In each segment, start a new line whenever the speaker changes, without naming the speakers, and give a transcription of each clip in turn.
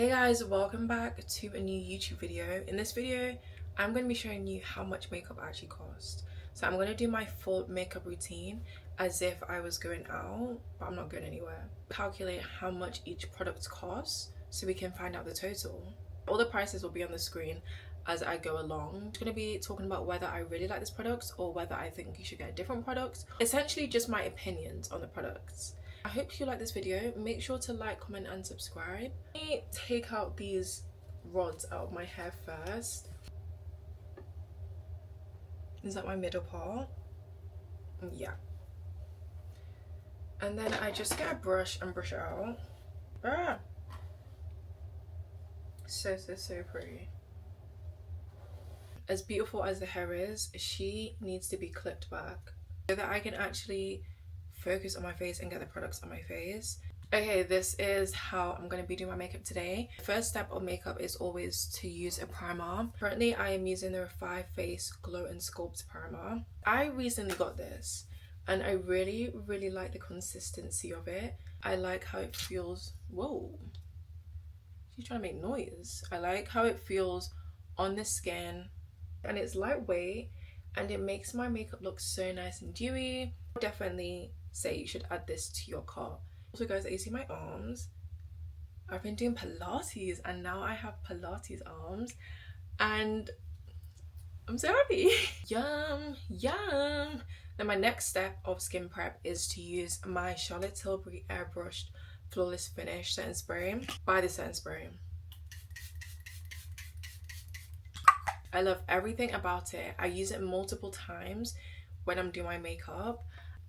Hey guys, welcome back to a new YouTube video. In this video, I'm going to be showing you how much makeup actually costs. So I'm going to do my full makeup routine as if I was going out, but I'm not going anywhere. Calculate how much each product costs so we can find out the total. All the prices will be on the screen as I go along. I'm going to be talking about whether I really like this product or whether I think you should get a different product. Essentially just my opinions on the products. I hope you like this video. Make sure to like, comment and subscribe. Let me take out these rods out of my hair first. Is that my middle part? Yeah. And then I just get a brush and brush it out. Ah! So pretty. As beautiful as the hair is, she needs to be clipped back so that I can actually focus on my face and get the products on my face. Okay, this is how I'm going to be doing my makeup today. First step of makeup is always to use a primer. Currently I am using the Refi Face Glow and Sculpt primer. I recently got this and I really like the consistency of it. I like how it feels. Whoa, she's trying to make noise. I like how it feels on the skin and it's lightweight and it makes my makeup look so nice and dewy. Definitely say you should add this to your cart. Also guys, you see my arms? I've been doing Pilates and now I have Pilates arms and I'm so happy. Yum. Now my next step of skin prep is to use my Charlotte Tilbury Airbrushed Flawless Finish setting spray by the setting spray. I love everything about it. I use it multiple times when I'm doing my makeup.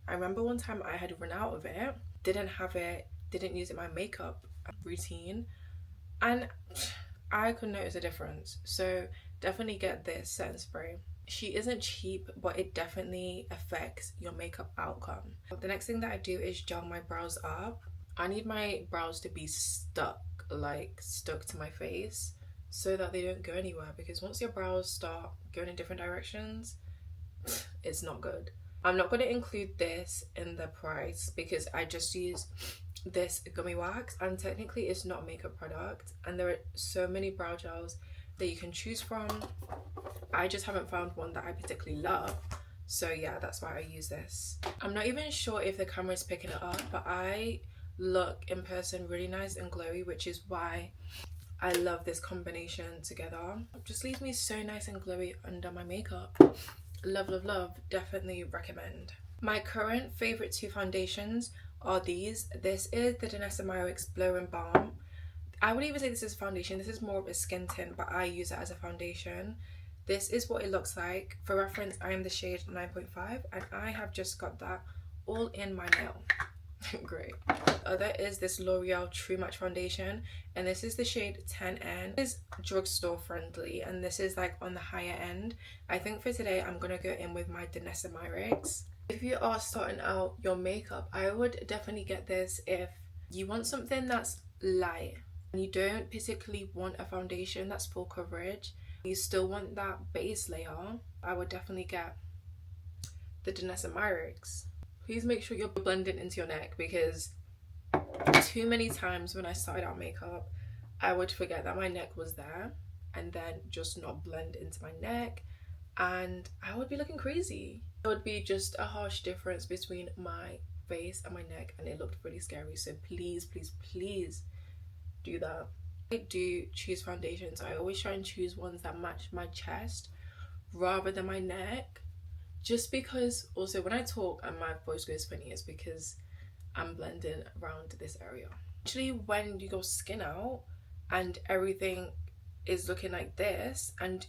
I remember one time I had run out of it, didn't have it, didn't use it in my makeup routine, and I could notice a difference. So definitely get this setting spray. She isn't cheap, but it definitely affects your makeup outcome. The next thing that I do is gel my brows up. I need my brows to be stuck to my face so that they don't go anywhere, because once your brows start going in different directions, it's not good. I'm not going to include this in the price because I just use this gummy wax and technically it's not a makeup product and there are so many brow gels that you can choose from. I just haven't found one that I particularly love, so yeah, that's why I use this. I'm not even sure if the camera is picking it up, but I look in person really nice and glowy, which is why I love this combination together. It just leaves me so nice and glowy under my makeup. Love, definitely recommend. My current favorite two foundations are these. This is the Danessa Myricks Blow and Balm. I would even say this is a foundation. This is more of a skin tint, but I use it as a foundation. This is what it looks like. For reference, I am the shade 9.5 and I have just got that all in my nail. Great. The other is this L'Oreal True Match foundation and this is the shade 10N. This is drugstore friendly and this is like on the higher end. I think for today I'm gonna go in with my Danessa Myricks. If you are starting out your makeup, I would definitely get this if you want something that's light and you don't particularly want a foundation that's full coverage. You still want that base layer. I would definitely get the Danessa Myricks. Please make sure you're blending into your neck, because too many times when I started out makeup, I would forget that my neck was there and then just not blend into my neck and I would be looking crazy. It would be just a harsh difference between my face and my neck and it looked really scary. So please do that. I do choose foundations. I always try and choose ones that match my chest rather than my neck. Just because also when I talk and my voice goes funny, it's because I'm blending around this area. Actually, when you go skin out and everything is looking like this and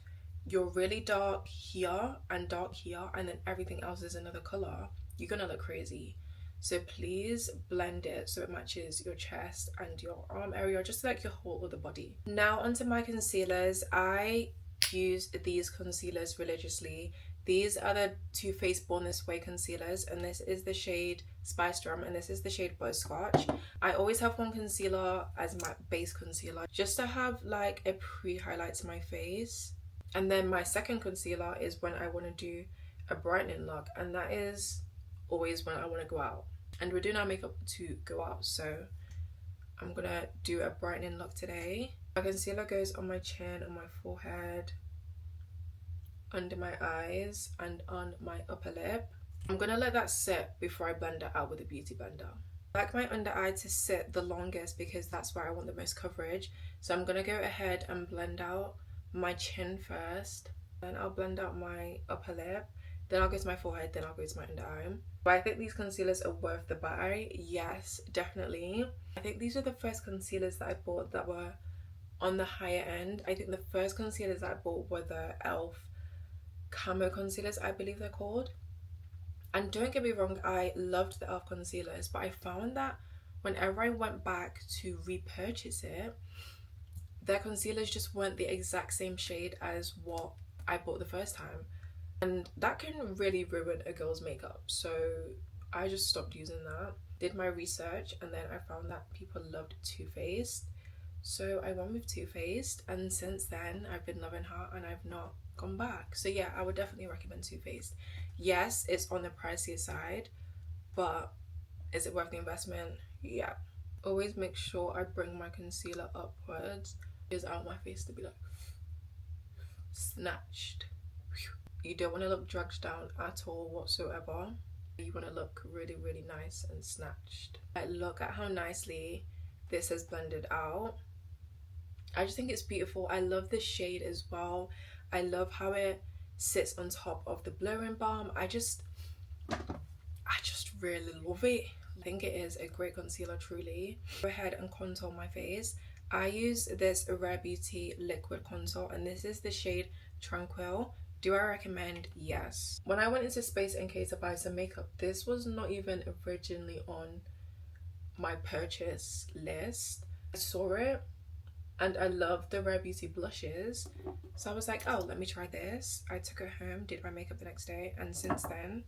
you're really dark here and dark here and then everything else is another color, you're gonna look crazy. So please blend it so it matches your chest and your arm area, just like your whole other body. Now onto my concealers. I use these concealers religiously. These are the Too Faced Born This Way concealers and this is the shade Spice Rum and this is the shade Butterscotch. I always have one concealer as my base concealer just to have like a pre-highlight to my face, and then my second concealer is when I want to do a brightening look, and that is always when I want to go out and we're doing our makeup to go out, so I'm gonna do a brightening look today. My concealer goes on my chin, on my forehead, under my eyes, and on my upper lip. I'm gonna let that sit before I blend it out with a beauty blender. I like my under eye to sit the longest because that's where I want the most coverage. So I'm gonna go ahead and blend out my chin first, then I'll blend out my upper lip, then I'll go to my forehead, then I'll go to my under eye. But I think these concealers are worth the buy. Yes, definitely. I think these are the first concealers that I bought that were on the higher end. I think the first concealers that I bought were the e.l.f. camo concealers, I believe they're called. And don't get me wrong, I loved the e.l.f. concealers, but I found that whenever I went back to repurchase it, their concealers just weren't the exact same shade as what I bought the first time. And that can really ruin a girl's makeup. So I just stopped using that. Did my research, and then I found that people loved Too Faced. So I went with Too Faced, and since then I've been loving her and I've not gone back. So yeah, I would definitely recommend Too Faced. Yes, it's on the pricier side, but is it worth the investment? Yeah. Always make sure I bring my concealer upwards because I want my face to be like snatched. You don't want to look drugged down at all whatsoever. You want to look really, really nice and snatched. Like, look at how nicely this has blended out. I just think it's beautiful. I love the shade as well. I love how it sits on top of the blurring balm. I just really love it. I think it is a great concealer, truly. Go ahead and contour my face. I use this Rare Beauty liquid contour, and this is the shade Tranquil. Do I recommend? Yes. When I went into Space NK to buy some makeup, this was not even originally on my purchase list. I saw it and I love the Rare Beauty blushes, so I was like, oh, let me try this. I took it home, did my makeup the next day, and since then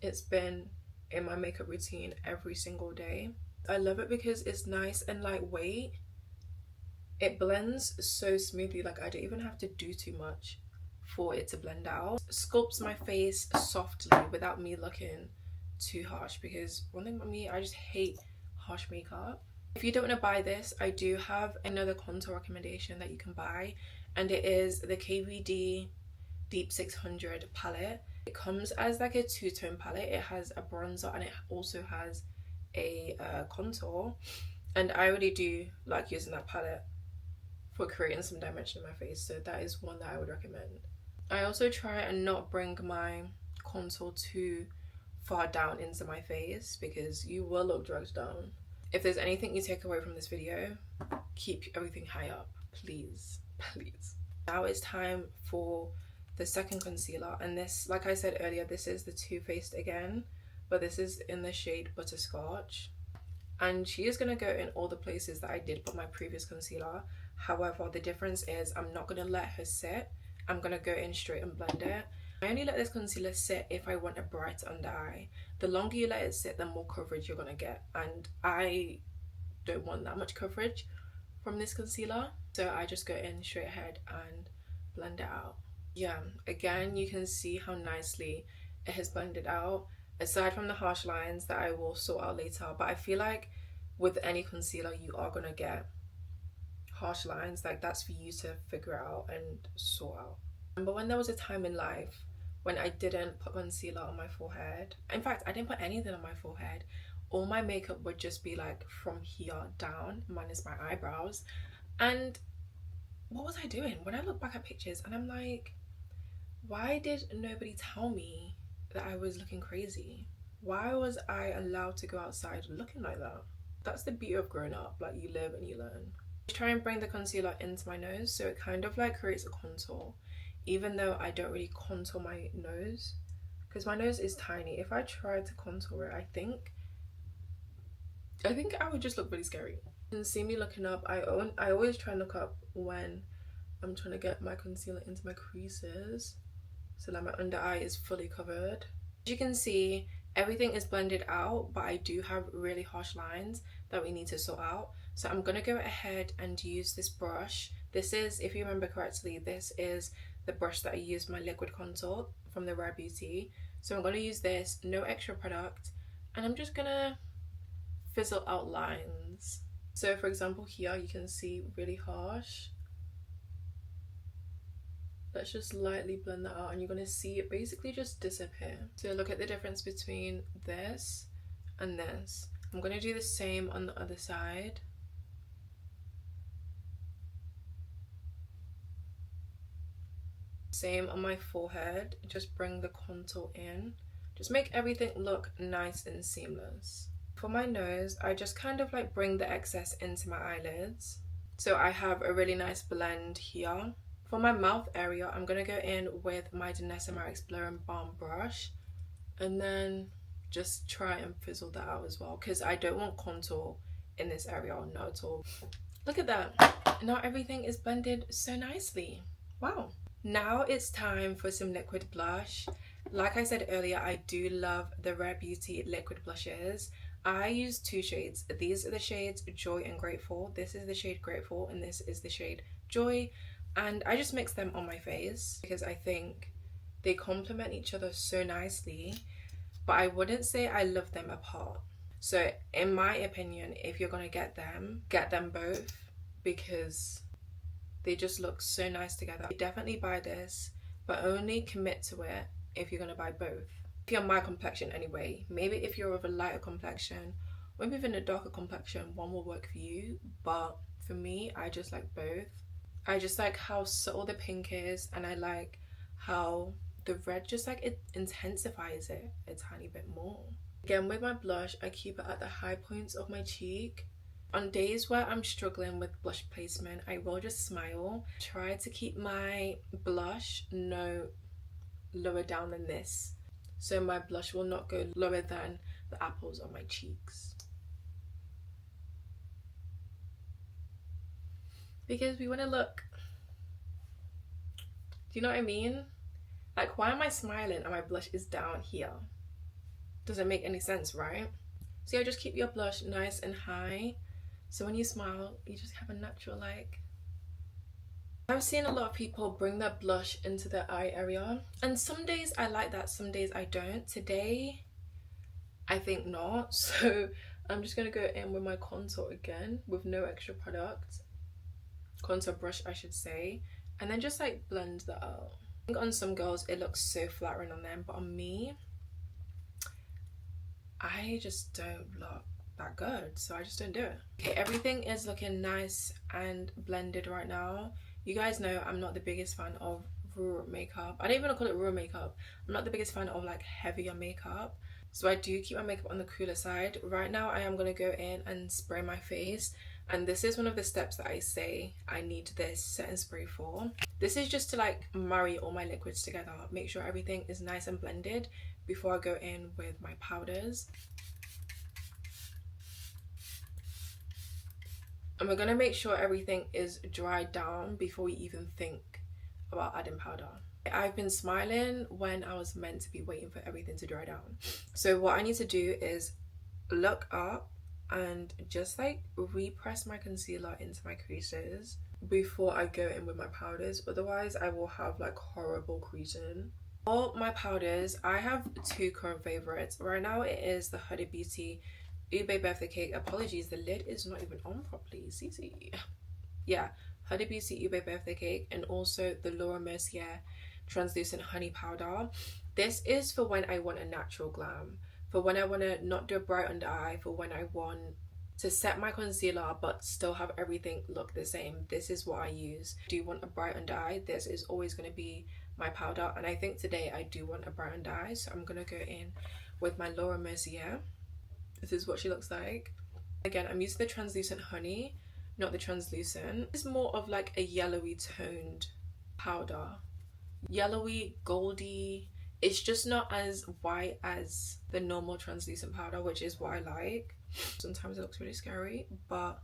it's been in my makeup routine every single day. I love it because it's nice and lightweight. It blends so smoothly, like I don't even have to do too much for it to blend out. Sculpts my face softly without me looking too harsh, because one thing about me, I just hate harsh makeup. If you don't want to buy this, I do have another contour recommendation that you can buy, and it is the KVD Deep 600 palette. It comes as like a two-tone palette. It has a bronzer and it also has a contour, and I really do like using that palette for creating some dimension in my face, so that is one that I would recommend. I also try and not bring my contour too far down into my face because you will look drugged down. If there's anything you take away from this video, keep everything high up, please, please. Now it's time for the second concealer, and this, like I said earlier, this is the Too Faced again, but this is in the shade Butterscotch, and she is going to go in all the places that I did put my previous concealer. However, the difference is I'm not going to let her sit. I'm going to go in straight and blend it. I only let this concealer sit if I want a bright under eye. The longer you let it sit, the more coverage you're going to get, and I don't want that much coverage from this concealer, so I just go in straight ahead and blend it out. Yeah, again, you can see how nicely it has blended out, aside from the harsh lines that I will sort out later. But I feel like with any concealer you are going to get harsh lines, like that's for you to figure out and sort out. But when there was a time in life when I didn't put concealer on my forehead, in fact I didn't put anything on my forehead, all my makeup would just be like from here down minus my eyebrows, and what was I doing? When I look back at pictures and I'm like, why did nobody tell me that I was looking crazy? Why was I allowed to go outside looking like that? That's the beauty of growing up, like you live and you learn. Try and bring the concealer into my nose so it kind of like creates a contour, even though I don't really contour my nose because my nose is tiny. If I tried to contour it, I think I would just look really scary. You can see me looking up. I always try and look up when I'm trying to get my concealer into my creases so that my under eye is fully covered. As you can see, everything is blended out, but I do have really harsh lines that we need to sort out. So I'm gonna go ahead and use this brush. This is, if you remember correctly, this is the brush that I used my liquid contour from the Rare Beauty. So I'm gonna use this, no extra product, and I'm just gonna fizzle out lines. So for example here you can see really harsh. Let's just lightly blend that out and you're going to see it basically just disappear. So look at the difference between this and this. I'm going to do the same on the other side. Same on my forehead, just bring the contour in. Just make everything look nice and seamless. For my nose, I just kind of like bring the excess into my eyelids. So I have a really nice blend here. For my mouth area, I'm going to go in with my Danessa Myricks Blur and Balm brush. And then just try and fizzle that out as well. Because I don't want contour in this area, not at all. Look at that. Now everything is blended so nicely. Wow. Now it's time for some liquid blush. Like I said earlier, I do love the Rare Beauty liquid blushes. I use two shades. These are the shades Joy and Grateful. This is the shade Grateful and this is the shade Joy. And I just mix them on my face because I think they complement each other so nicely. But I wouldn't say I love them apart. So in my opinion, if you're going to get them both because they just look so nice together. Definitely buy this, but only commit to it if you're going to buy both. If you're my complexion anyway, maybe if you're of a lighter complexion, or maybe even a darker complexion, one will work for you. But for me, I just like both. I just like how subtle the pink is, and I like how the red just like it intensifies it a tiny bit more. Again, with my blush, I keep it at the high points of my cheek. On days where I'm struggling with blush placement, I will just smile. Try to keep my blush no lower down than this. So my blush will not go lower than the apples on my cheeks. Because we want to look, do you know what I mean? Like, why am I smiling and my blush is down here? Doesn't make any sense, right? So yeah, just keep your blush nice and high. So when you smile, you just have a natural like. I've seen a lot of people bring their blush into their eye area. And some days I like that, some days I don't. Today, I think not. So I'm just going to go in with my contour again with no extra product. Contour brush, I should say. And then just like blend that out. I think on some girls, it looks so flattering on them. But on me, I just don't look that good, so I just don't do it. Okay, everything is looking nice and blended right now. You guys know I'm not the biggest fan of raw makeup. I don't even call it raw makeup. I'm not the biggest fan of like heavier makeup, so I do keep my makeup on the cooler side. Right now I am going to go in and spray my face, and this is one of the steps that I say I need this setting spray for. This is just to like marry all my liquids together, make sure everything is nice and blended before I go in with my powders. And we're going to make sure everything is dried down before we even think about adding powder. I've been smiling when I was meant to be waiting for everything to dry down. So what I need to do is look up and just like repress my concealer into my creases before I go in with my powders. Otherwise I will have like horrible creasing. All my powders, I have two current favorites. Right now it is the Huda Beauty Ube Birthday Cake. Apologies, the lid is not even on properly. Cece. Yeah, Huda Beauty Ube Birthday Cake, and also the Laura Mercier Translucent Honey Powder. This is for when I want a natural glam, for when I want to not do a bright under eye, for when I want to set my concealer but still have everything look the same. This is what I use. Do you want a bright under eye? This is always going to be my powder, and I think today I do want a bright under eye, so I'm going to go in with my Laura Mercier. This is what she looks like. Again, I'm using the translucent honey, not the translucent. It's more of like a yellowy toned powder. Yellowy, goldy. It's just not as white as the normal translucent powder, which is what I like. Sometimes it looks really scary, but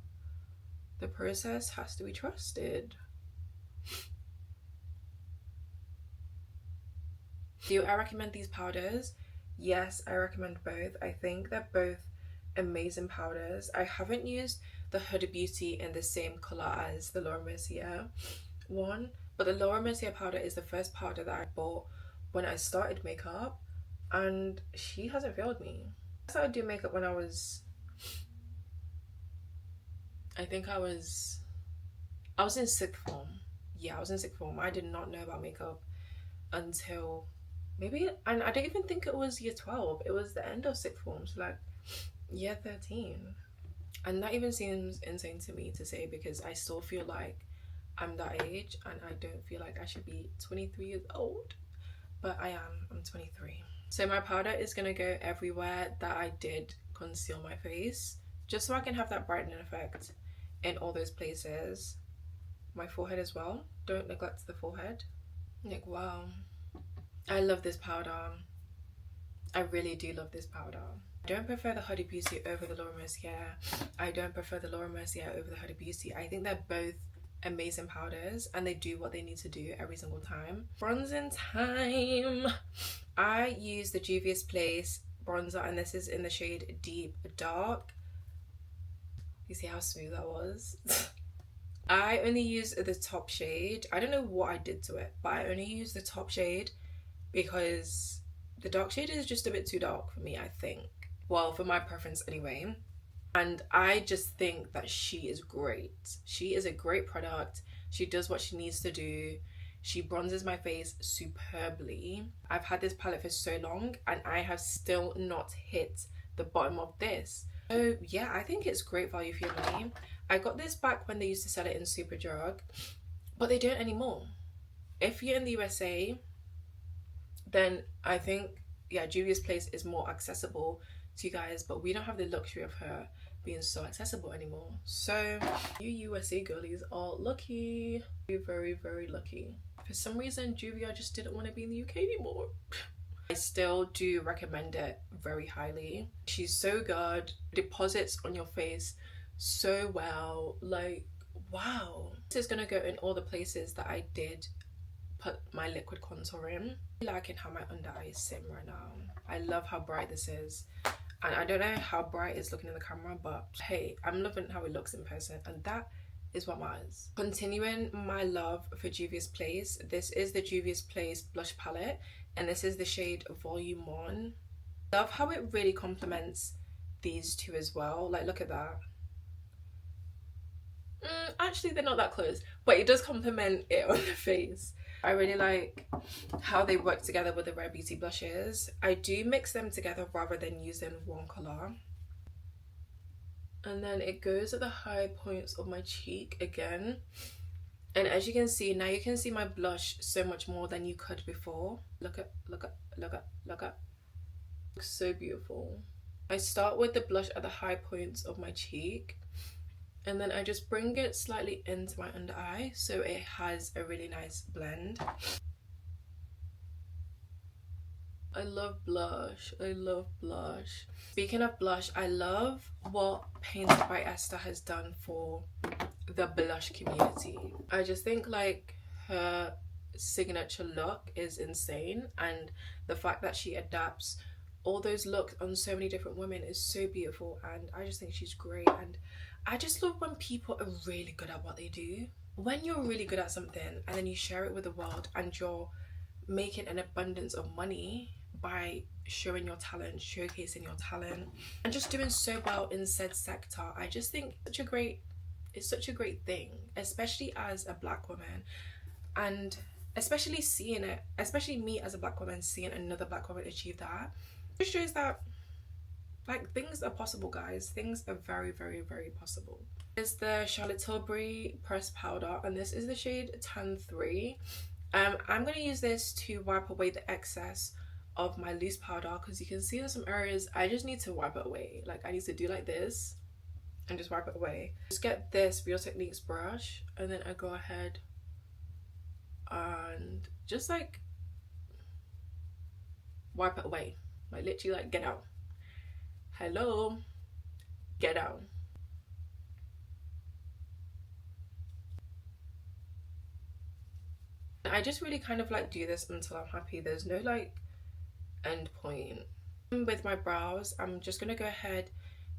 the process has to be trusted. Do I recommend these powders? Yes, I recommend both. I think they're both amazing powders. I haven't used the Huda Beauty in the same colour as the Laura Mercier one, but the Laura Mercier powder is the first powder that I bought when I started makeup, and she hasn't failed me. I started doing makeup when I was I think I was in sixth form. Yeah, I was in sixth form. I did not know about makeup until maybe, and I don't even think it was year 12. It was the end of sixth form, so like year 13. And that even seems insane to me to say, because I still feel like I'm that age and I don't feel like I should be 23 years old. But I am. I'm 23. So my powder is going to go everywhere that I did conceal my face, just so I can have that brightening effect in all those places. My forehead as well. Don't neglect the forehead. Like, wow. I love this powder. I really do love this powder. I don't prefer the Huda Beauty over the Laura Mercier. I don't prefer the Laura Mercier over the Huda Beauty. I think they're both amazing powders and they do what they need to do every single time. Bronzing time. I use the Juvia's Place bronzer, and this is in the shade Deep Dark. You see how smooth that was? I only use the top shade. I don't know what I did to it, but I only use the top shade because the dark shade is just a bit too dark for me, I think. Well, for my preference anyway. And I just think that she is great. She is a great product. She does what she needs to do. She bronzes my face superbly. I've had this palette for so long and I have still not hit the bottom of this. So yeah, I think it's great value for your money. I got this back when they used to sell it in Superdrug, but they don't anymore. If you're in the USA, then I think, yeah, Juvia's Place is more accessible to you guys, but we don't have the luxury of her being so accessible anymore. So you USA girlies are lucky. You're very, very lucky. For some reason, Juvia just didn't want to be in the UK anymore. I still do recommend it very highly. She's so good. Deposits on your face so well. Like, wow. This is gonna go in all the places that I did put my liquid contour in. I'm liking how my under eye is sitting right now. I love how bright this is. And I don't know how bright it's looking in the camera, but hey, I'm loving how it looks in person, and that is what matters. Continuing my love for Juvia's Place, this is the Juvia's Place blush palette, and this is the shade Volume 1. Love how it really complements these two as well. Like, look at that. Actually, they're not that close, but it does complement it on the face. I really like how they work together with the Rare Beauty blushes. I do mix them together rather than using one colour. And then it goes at the high points of my cheek again. And as you can see, now you can see my blush so much more than you could before. Look at, look at, look at, look at. Looks so beautiful. I start with the blush at the high points of my cheek. And then I just bring it slightly into my under eye so it has a really nice blend. I love blush. I love blush. Speaking of blush, I love what Painted by Esther has done for the blush community. I just think like her signature look is insane, and the fact that she adapts all those looks on so many different women is so beautiful, and I just think she's great. And I just love when people are really good at what they do. When you're really good at something and then you share it with the world and you're making an abundance of money by showing your talent, showcasing your talent, and just doing so well in said sector, I just think it's such a great thing, especially as a black woman, and especially seeing it, especially me as a black woman seeing another black woman achieve that. It shows that like things are possible, guys. Things are very, very, very possible. This is the Charlotte Tilbury pressed powder, and this is the shade Tan 3. I'm gonna use this to wipe away the excess of my loose powder, because you can see in some areas I just need to wipe it away. Like, I need to do like this and just wipe it away. Just get this Real Techniques brush, and then I go ahead and just like wipe it away. Like, literally, like, get out. Hello, get out. I just really kind of like do this until I'm happy. There's no like end point. With my brows, I'm just gonna go ahead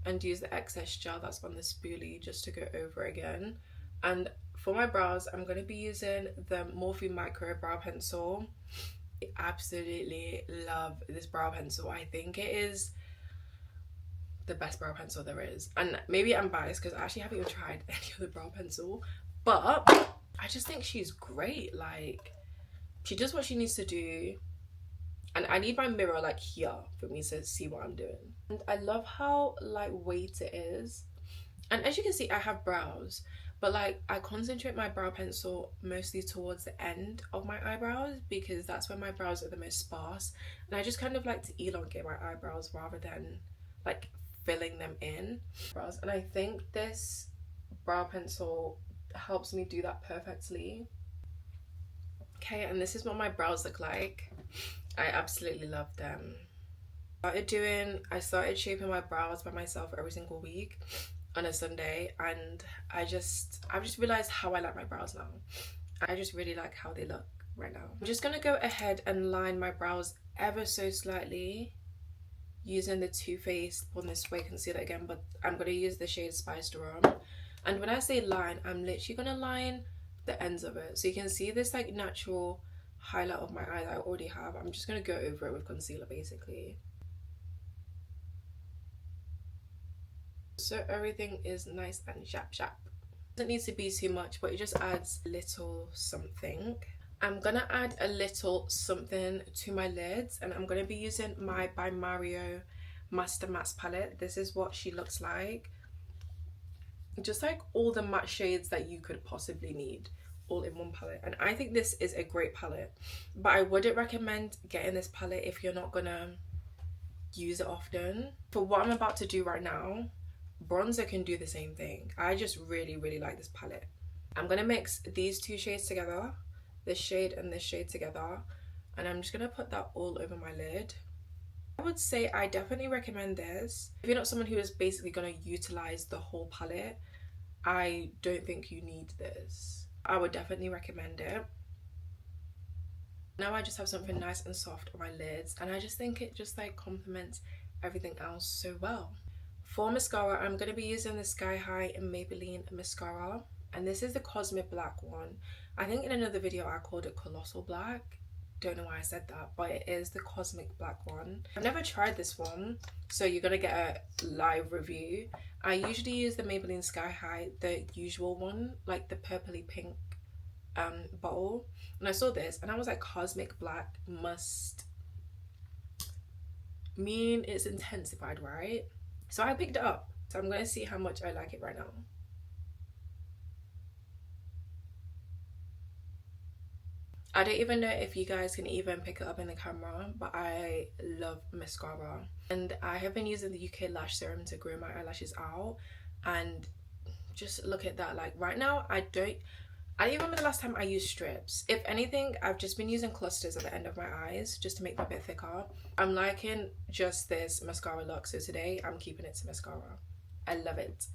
and use the excess gel that's on the spoolie just to go over again. And for my brows, I'm gonna be using the Morphe Micro Brow Pencil. I absolutely love this brow pencil. I think it is the best brow pencil there is. And maybe I'm biased because I actually haven't even tried any other brow pencil, but I just think she's great. Like, she does what she needs to do. And I need my mirror like here for me to see what I'm doing. And I love how lightweight it is. And as you can see, I have brows, but like I concentrate my brow pencil mostly towards the end of my eyebrows because that's where my brows are the most sparse. And I just kind of like to elongate my eyebrows rather than like filling them in. And I think this brow pencil helps me do that perfectly. Okay, and this is what my brows look like. I absolutely love them. I started shaping my brows by myself every single week on a Sunday, and I've just realized how I like my brows now. I just really like how they look right now. I'm just gonna go ahead and line my brows ever so slightly using the Too Faced Born This Way concealer again, but I'm gonna use the shade Spiced Rum. And when I say line, I'm literally gonna line the ends of it, so you can see this like natural highlight of my eye that I already have. I'm just gonna go over it with concealer basically, so everything is nice and sharp. Doesn't need to be too much, but it just adds a little something. I'm gonna add a little something to my lids, and I'm gonna be using my By Mario Master Mattes palette. This is what she looks like. Just like all the matte shades that you could possibly need all in one palette, and I think this is a great palette, but I wouldn't recommend getting this palette if you're not gonna use it often. For what I'm about to do right now, bronzer can do the same thing. I just really like this palette. I'm gonna mix these two shades together, this shade and this shade together, and I'm just gonna put that all over my lid. I would say I definitely recommend this if you're not someone who is basically gonna utilize the whole palette. I don't think you need this. I would definitely recommend it. Now I just have something nice and soft on my lids, and I just think it just like complements everything else so well. For mascara, I'm going to be using the Sky High Maybelline mascara, and this is the Cosmic Black one. I think in another video I called it Colossal Black. Don't know why I said that, but it is the Cosmic Black one. I've never tried this one, so you're gonna get a live review. I usually use the Maybelline Sky High, the usual one, like the purpley pink bottle, and I saw this and I was like, Cosmic Black must mean it's intensified, right? So I picked it up, so I'm gonna see how much I like it right now. I don't even know if you guys can even pick it up in the camera, but I love mascara. And I have been using the UK Lash Serum to grow my eyelashes out. And just look at that. Like right now, I don't remember the last time I used strips. If anything, I've just been using clusters at the end of my eyes just to make them a bit thicker. I'm liking just this mascara look. So today, I'm keeping it to mascara. I love it.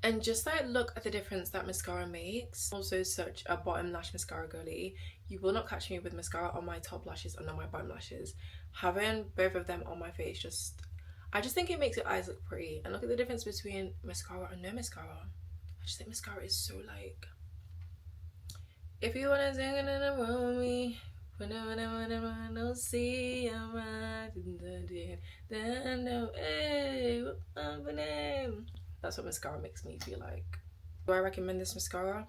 And just like look at the difference that mascara makes. Also such a bottom lash mascara girly. You will not catch me with mascara on my top lashes and on my bottom lashes. Having both of them on my face I just think it makes your eyes look pretty. And look at the difference between mascara and no mascara. I just think mascara is so like, if you wanna sing it in a room with me, whenever don't see I'm that's what mascara makes me feel like. Do I recommend this mascara?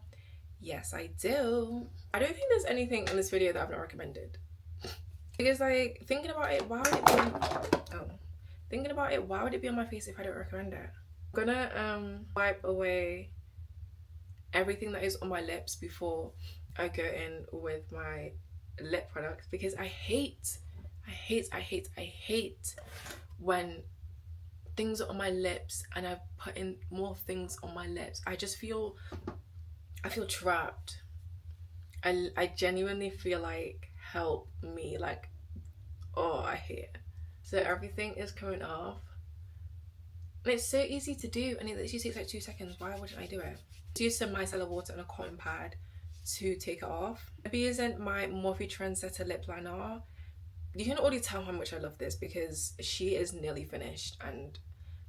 Yes, I do. I don't think there's anything in this video that I've not recommended. Because like, thinking about it, why would it be on my face if I don't recommend it? I'm gonna wipe away everything that is on my lips before I go in with my lip products, because I hate when things are on my lips and I've put in more things on my lips. I feel trapped. I genuinely feel like, help me, like, oh, I hate it. So everything is coming off, and it's so easy to do, and it literally takes like 2 seconds. Why wouldn't I do it? Just use some micellar water and a cotton pad to take it off. I'll be using my Morphe Trendsetter lip liner. You can already tell how much I love this because she is nearly finished, and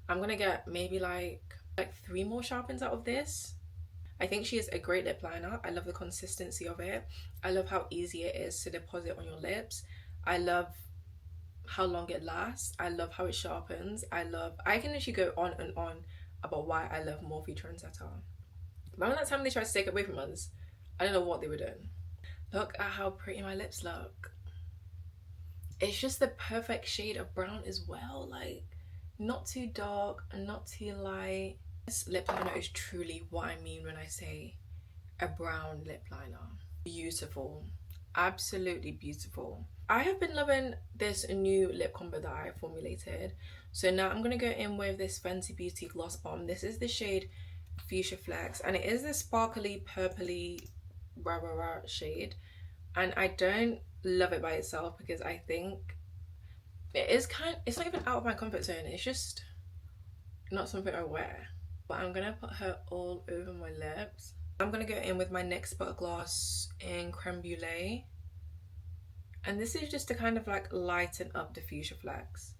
I'm gonna get maybe like 3 more sharpens out of this. I think she is a great lip liner. I love the consistency of it. I love how easy it is to deposit on your lips. I love how long it lasts. I love how it sharpens. I can actually go on and on about why I love Morphe Trendsetter. Remember that time they tried to take it away from us? I don't know what they were doing. Look at how pretty my lips look. It's just the perfect shade of brown as well. Like, not too dark and not too light. This lip liner is truly what I mean when I say a brown lip liner. Beautiful. Absolutely beautiful. I have been loving this new lip combo that I formulated. So now I'm going to go in with this Fenty Beauty Gloss Bomb. This is the shade Fuchsia Flex, and it is this sparkly purpley rah rah rah shade, and I don't love it by itself because I think it's not even out of my comfort zone. It's just not something I wear. But I'm gonna put her all over my lips. I'm gonna go in with my NYX Butter Gloss in Creme Brulee, and this is just to kind of like lighten up the Fuchsia Flex.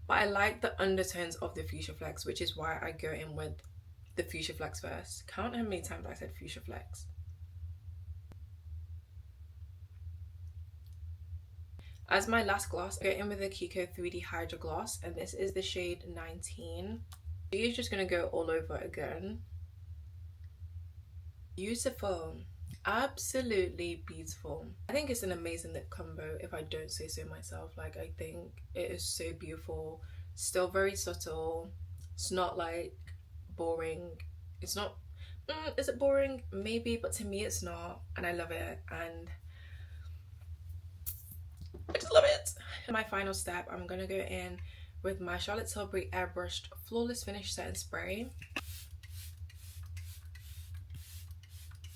But I like the undertones of the Fuchsia Flex, which is why I go in with the Fuchsia Flex first. Count how many times I said Fuchsia Flex. As my last gloss, I go in with the Kiko 3D Hydra Gloss, and this is the shade 19. She is just going to go all over again. Beautiful. Absolutely beautiful. I think it's an amazing lip combo, if I don't say so myself. Like, I think it is so beautiful. Still very subtle. It's not like boring. It's not, is it boring? Maybe, but to me it's not, and I love it, and I just love it. My final step, I'm gonna go in with my Charlotte Tilbury Airbrushed Flawless Finish Setting Spray.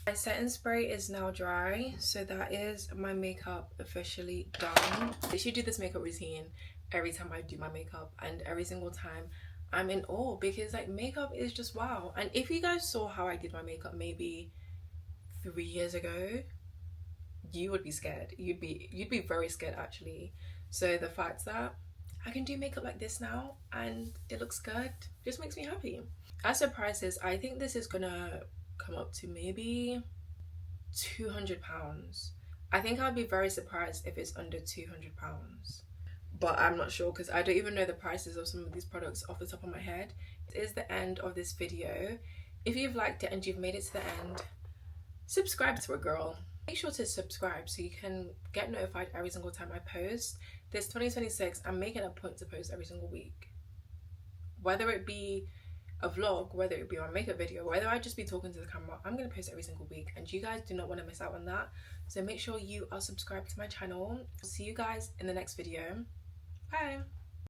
My setting spray is now dry, so that is my makeup officially done. I should do this makeup routine every time I do my makeup, and every single time I'm in awe, because like makeup is just wow. And if you guys saw how I did my makeup maybe 3 years ago, you would be scared. You'd be very scared actually. So the fact that I can do makeup like this now and it looks good just makes me happy. As for prices, I think this is gonna come up to maybe £200. I think I'd be very surprised if it's under £200, but I'm not sure because I don't even know the prices of some of these products off the top of my head. It is the end of this video. If you've liked it and you've made it to the end, subscribe to a girl. Make sure to subscribe so you can get notified every single time I post. This 2026, I'm making a point to post every single week, whether it be a vlog, whether it be my makeup video, whether I just be talking to the camera. I'm gonna post every single week, and you guys do not want to miss out on that. So make sure you are subscribed to my channel. See you guys in the next video. Bye.